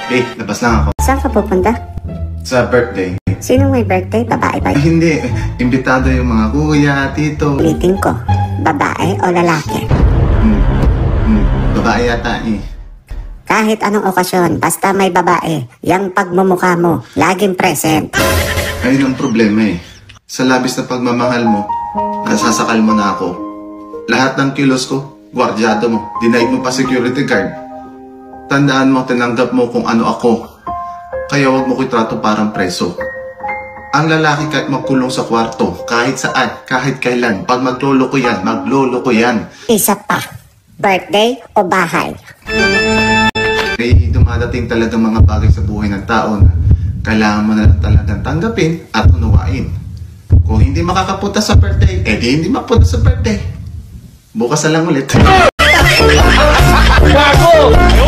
Labas lang ako. Saan ka pupunta? Sa birthday. Sinong may birthday? Babae ba? Hindi. Imbitado yung mga kuya, tito. Ulitin ko. Babae o lalaki? Babae yata eh. Kahit anong okasyon, basta may babae, yung pagmumukha mo, laging present. Ayun ang problema eh. Sa labis na pagmamahal mo, nasasakal mo na ako. Lahat ng kilos ko, gwardyado mo. Denied mo pa security guard. Tandaan mo, tinanggap mo kung ano ako. Kaya wag mo ko itrato parang preso. Ang lalaki kahit magkulong sa kwarto, kahit saan, kahit kailan, pag maglolo ko yan, maglolo ko yan. Isa pa, birthday o bahay? May dumadating talaga mga bagay sa buhay ng tao na kailangan mo na lang talagang tanggapin at unawain. Kung hindi makakapunta sa birthday, di hindi makapunta sa birthday. Bukas na lang ulit. Bago!